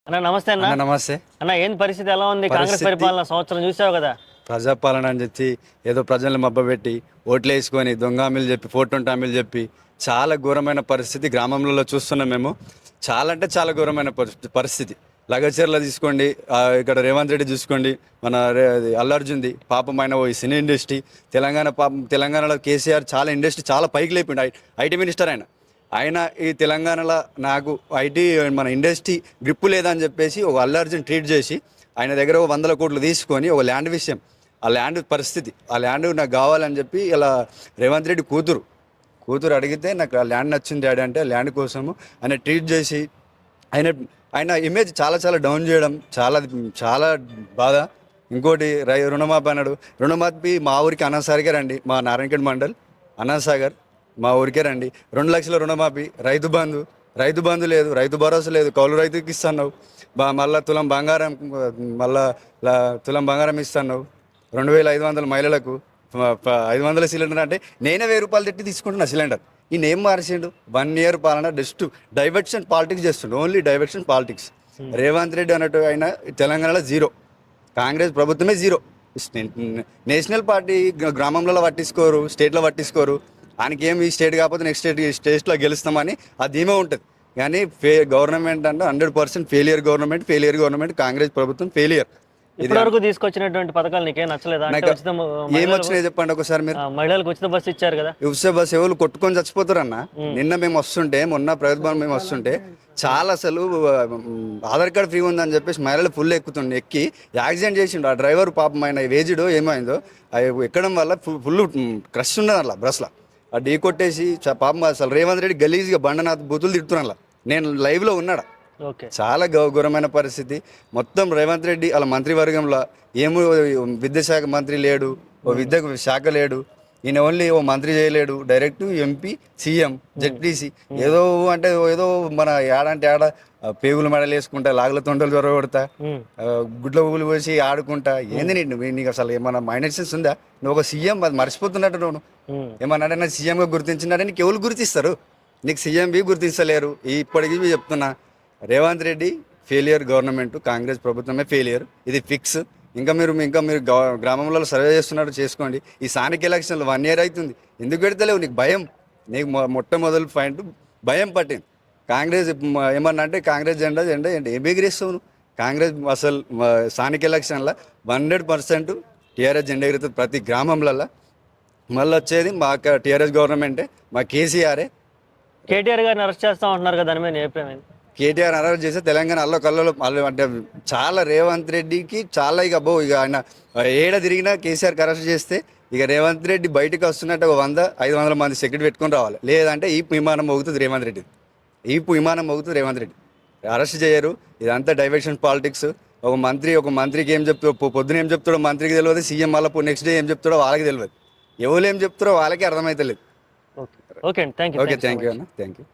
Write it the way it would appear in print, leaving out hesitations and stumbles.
అన్న నమస్తే అన్న. నమస్తే అన్న ఏంది పరిస్థితి ఎలా ఉంది? కాంగ్రెస్ పరిపాలన సంవత్సరం చూసావు కదా. ప్రజాపాలన అని చెప్పి ఏదో ప్రజల్ని మబ్బబెట్టి ఓట్లు వేసుకొని దొంగ హామీలు చెప్పి 420 హామీలు చెప్పి చాలా ఘోరమైన పరిస్థితి గ్రామంలో చూస్తున్నాం మేము. చాలా అంటే చాలా ఘోరమైన పరిస్థితి. లగచర్ల తీసుకోండి, ఇక్కడ రేవంత్ రెడ్డి చూసుకోండి, మన అల్లు అర్జున్ది పాపమైన ఈ సినీ ఇండస్ట్రీ తెలంగాణలో కేసీఆర్ చాలా ఇండస్ట్రీ చాలా పైకి లేపిండు. ఐటీ మినిస్టర్ ఆయన ఈ తెలంగాణలో నాకు ఐటీ మన ఇండస్ట్రీ గ్రిప్పు లేదని చెప్పేసి ఒక అల్లు అర్జున్ ట్రీట్ చేసి ఆయన దగ్గర 100 కోట్లు తీసుకొని ఒక ల్యాండ్ విషయం, ఆ ల్యాండ్ పరిస్థితి, ఆ ల్యాండ్ నాకు కావాలని చెప్పి ఇలా రేవంత్ రెడ్డి కూతురు అడిగితే నాకు ఆ ల్యాండ్ నచ్చింది డాడీ అంటే ల్యాండ్ కోసము ఆయన ట్రీట్ చేసి ఆయన ఇమేజ్ చాలా చాలా డౌన్ చేయడం చాలా చాలా బాధ. ఇంకోటి రుణమాఫీ అన్నాడు. రుణమాఫీ మా ఊరికి అన్నాసాగర్ రండి, మా నారాయణఖేడ్ మండల్ అన్నాసాగర్ మా ఊరికే రండి. 2 లక్షల రుణమాఫీ, రైతు బంధు లేదు, రైతు భరోసా లేదు, కౌలు రైతుకి ఇస్తున్నావు, మళ్ళీ తులం బంగారం ఇస్తున్నావు, 2500 మహిళలకు 500 సిలిండర్ అంటే నేనే 1000 రూపాయలు తెట్టి తీసుకుంటున్నా సిలిండర్. ఈయన ఏం మార్చిండు? 1 ఇయర్ పాలన జస్ట్ డైవర్షన్ పాలిటిక్స్ చేస్తుండు, only diversion politics. Revanth Reddy అన్నట్టు ఆయన తెలంగాణలో జీరో, కాంగ్రెస్ ప్రభుత్వమే జీరో. నేషనల్ పార్టీ గ్రామంలో పట్టించుకోరు, స్టేట్లో పట్టించుకోరు. ఆయనకి ఏమి ఈ స్టేట్ కాకపోతే నెక్స్ట్ స్టేట్లో గెలుస్తామని ఆ ధీమా ఉంటుంది. కానీ గవర్నమెంట్ అంటే 100% ఫెయిలియర్ గవర్నమెంట్ కాంగ్రెస్ ప్రభుత్వం ఫెయిలియర్. ఇప్పటివరకు తీసుకొచ్చినటువంటి పథకాలు నీకేం నచ్చలేదా? ఏమొచ్చినాయి చెప్పండి ఒకసారి మీరు. మహిళలకు ఉచిత బస్సు ఇచ్చారు కదా. ఉచిత బస్సు ఎవరు కొట్టుకొని చచ్చిపోతారు అన్న. నిన్న మేము వస్తుంటే, మొన్న ప్రభుత్వం మేము వస్తుంటే చాలా అసలు ఆధార్ కార్డు ఫ్రీ ఉందని చెప్పేసి మహిళలు ఫుల్ ఎక్కి యాక్సిడెంట్ చేసిండు. ఆ డ్రైవర్ పాపం ఆయన వేజిడో ఏమైందో ఎక్కడం వల్ల ఫుల్ క్రష్ ఉన్నది అలా బస్లో. ఆ ఢీ కొట్టేసి పాపం అసలు రేవంత్ రెడ్డి గలీజ్గా బండనాథ్ బూతులు తిడుతున్నా. నేను లైవ్లో ఉన్నాడా. చాలా ఘోరమైన పరిస్థితి. మొత్తం రేవంత్ రెడ్డి అలా మంత్రివర్గంలో ఏమో విద్యాశాఖ మంత్రి లేడు, ఓ విద్య శాఖ లేడు, ఈయన ఓన్లీ ఓ మంత్రి చేయలేడు, డైరెక్ట్ ఎంపీ, సీఎం, జెడ్పీసీ ఏదో అంటే ఏదో మన ఏడంటే ఏడ పేగులు మెడలు వేసుకుంటా, లాగుల తొండలు దొరకొడతా, గుడ్ల ఊగులు పోసి ఆడుకుంటా. ఏంది నీకు అసలు ఏమన్నా మైండ్ సెన్స్ ఉందా? నువ్వు ఒక సీఎం, అది మర్చిపోతున్నట్టు నువ్వు ఏమన్నా నాకు సీఎంగా గుర్తించినాడే, నీకు ఎవరు గుర్తిస్తారు? నీకు సీఎం బి గుర్తించలేరు. ఇప్పటికీ చెప్తున్నా, రేవంత్ రెడ్డి ఫెయిలియర్ గవర్నమెంట్, కాంగ్రెస్ ప్రభుత్వమే ఫెయిలియర్, ఇది ఫిక్స్. ఇంకా మీరు గ్రామంలో సర్వే చేస్తున్నట్టు చేసుకోండి. ఈ స్థానిక ఎలక్షన్లు 1 ఇయర్ అవుతుంది, ఎందుకు పెడతలేవు? నీకు భయం, నీకు మొట్టమొదటి పాయింట్ భయం పట్టింది. కాంగ్రెస్ ఏమన్నా అంటే కాంగ్రెస్ జెండా ఏం ఎగిరిస్తావు నువ్వు? కాంగ్రెస్ అసలు స్థానిక ఎలక్షన్లో 100% టీఆర్ఎస్ జెండా ఎగురుతుంది ప్రతి గ్రామంలలో. మళ్ళీ వచ్చేది మా టీఆర్ఎస్ గవర్నమెంటే, మా కేటీఆర్ గారిని అరెస్ట్ చేస్తా ఉంటున్నారు కదా, దాని మీద అభిప్రాయం? కేటీఆర్ అరెస్ట్ చేస్తే తెలంగాణ కల్లో అంటే చాలా రేవంత్ రెడ్డికి చాలా ఇక ఆయన ఏడ తిరిగినా కేసీఆర్కి అరెస్ట్ చేస్తే ఇక రేవంత్ రెడ్డి బయటకు వస్తున్నట్టు ఒక 100-500 మంది సెక్యూరిటీ పెట్టుకొని రావాలి. లేదంటే ఈపు విమానం మోగుతుంది రేవంత్ రెడ్డి. అరెస్ట్ చేయరు. ఇదంతా డైవర్షన్ పాలిటిక్స్. ఒక మంత్రికి ఏం చెప్తాడో పొద్దున ఏం చెప్తాడో మంత్రికి తెలియదు, సీఎం మళ్ళీ నెక్స్ట్ డే ఏం చెప్తాడో వాళ్ళకి తెలియదు. ఎవరు ఏం చెప్తారో వాళ్ళకి అర్థమవుతలేదు. ఓకే, థ్యాంక్ యూ అన్న, థ్యాంక్ యూ.